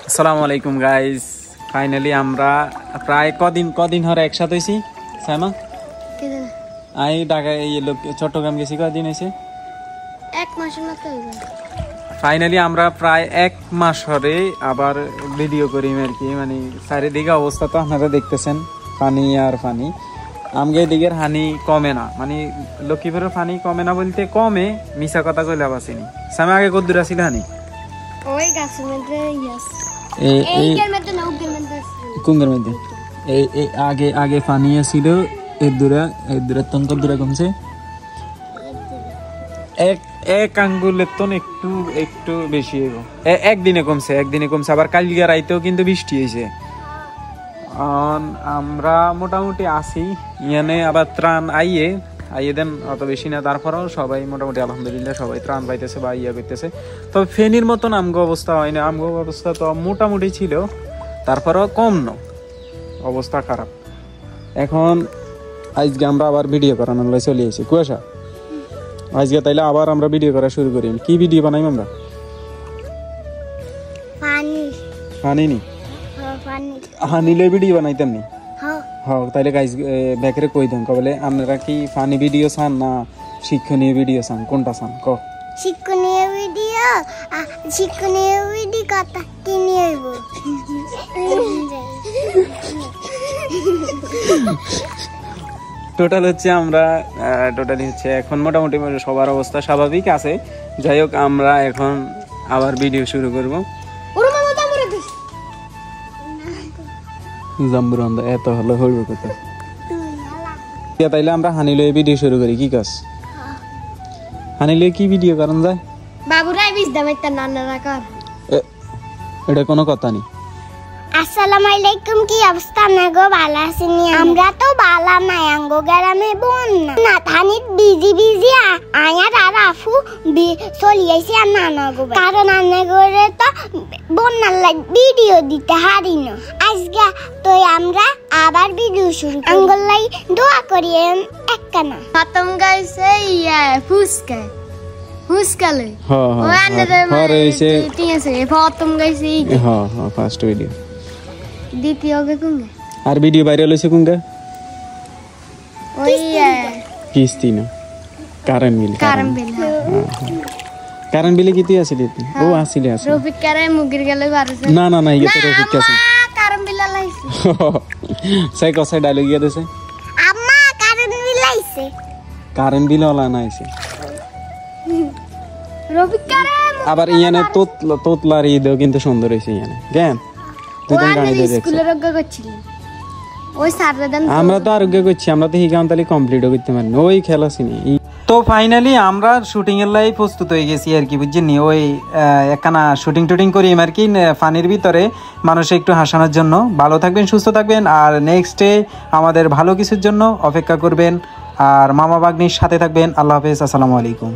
আসসালামু আলাইকুম guys, finally আমরা প্রায় কদিন হরে একসাথে হয়েছি। সাইমা আই ঢাকায় চট্টগ্রাম গেছি, কদিন হয়েছে? 1 মাসের মতো হইবে। ফাইনালি আমরা প্রায় 1 মাস হরে আবার ভিডিও করি আর কি। মানে চারিদিকে অবস্থা তো আপনারা দেখতেছেন, পানি আর পানি। আমগে দিকের হানি কমে না, মানে লক্ষ্মীপুরের পানি কমে না বলতে কমে, মিছা কথা কইলে বাসিনি। সামে আগে কত দূর আছিল হানি? ওই গাছের মধ্যে ইয়াস এইটার মধ্যে না, ওগের মধ্যে কুঙ্গের মধ্যে এই আগে পানি ছিল। এর দূরে তঙ্ক দূরে কমছে এক আঙ্গুলের তো একটু বেশি হইব। একদিনে কমছে আবার কালকে রাইতেও কিন্তু বৃষ্টি হয়েছে। আমরা মোটামুটি আছি ইয়ানে, আবার ত্রাণ আইয়ে দেন অত বেশি না, তারপরেও সবাই মোটামুটি আলহামদুলিল্লাহ সবাই ত্রাণ পাইতেছে বা ইয়া করতেছে। তবে ফেনীর মতন আমগো অবস্থা হয় না, আমগো অবস্থা তো মোটামুটি ছিল, তারপরেও কম না, অবস্থা খারাপ। এখন আজকে আমরা আবার ভিডিও করানোর লাই চলে এসেছি কুয়াশা। আজকে তাইলে আবার আমরা ভিডিও করা শুরু করি। কি ভিডিও বানাই আমরা? পানি নি হানিলে ভিডিও বানাইতাম নি। হ্যাঁ তাইলে গাইস ব্যাকেরে কই দেন কবলে আপনারা কি ফানি ভিডিও চান না শিক্ষণীয় ভিডিও চান, কোনটা চান ক? শিক্ষণীয় ভিডিও কথা কি নিব? টোটালি হচ্ছে এখন মোটামুটি সবার অবস্থা স্বাভাবিক আছে। যাই হোক, আমরা এখন আবার ভিডিও শুরু করব। জাম্বুরান্দা এত হলো হইব কথা। তাইলে আমরা হানিলে ভিডিও শুরু করি, কি কাজ? হানিলে কি ভিডিও করেন যায়? বাবুরাই বিষ দামাইতা নানারা কর। এটা কোনো কথা নেই। আসসালামু আলাইকুম, কি অবস্থা নাগো? ভালো আছেন? আমরা তো ভালো নাই, আঙ্গো গ্রামে বন্যা না থানিত বিজি আয়ার আর আফু চলি আইছি আর নানা গো, কারণ আন্নাগরে তো বন্যার লাগ ভিডিও দিতে হারি না। আজকে তো আমরা আবার ভিডিও শুরু করি, আঙ্গল লাই দোয়া করি একখানা। প্রথম গাইছে ইয়া ফুসকালে ও আন্নারে হইছে ঠিক আছে। প্রথম গাইছে হ্যাঁ ফার্স্ট ভিডিও, দ্বিতীয় গে কুঙ্গে আর ভিডিও ভাইরাল হইছে কুঙ্গে ওই কিস্তি না কারেন্ট বিলে কি তুই আসিলি? ও আসিলি রফিক কারে মুগির গেলে বারছে না ইয়ে তো রফিক আছে কারেন্ট বিল লাইছে সাই কসাই ডায়লগ ইয়া দেছে আম্মা কারেন্ট বিল লাইছে, কারেন্ট বিল ওলা নাইছে রফিক কারে। আবার ইয়ানে তোতলার ঈদও কিন্তু সুন্দর হইছে ইয়ানে জ্ঞান দুদিন গাড়ি ধরে স্কুলে রোগ্য করছিলি ওই সারদান। আমরা তো আরোগ্য করছি, আমরা তো হিগান্তালি কমপ্লিটও করতে পারিনি, ওই খেলা সিনি। তো ফাইনালি আমরা শুটিং এর লাই প্রস্তুত হয়ে গেছি আর কি, বুঝছেন? ওই একখানা শুটিং করি আর কি ফানির ভিতরে মানুষে একটু হাসানোর জন্য। ভালো থাকবেন, সুস্থ থাকবেন, আর নেক্সটে আমাদের ভালো কিছুর জন্য অপেক্ষা করবেন, আর মামা বাগনির সাথে থাকবেন। আল্লাহ হাফেজ, আসসালামু আলাইকুম।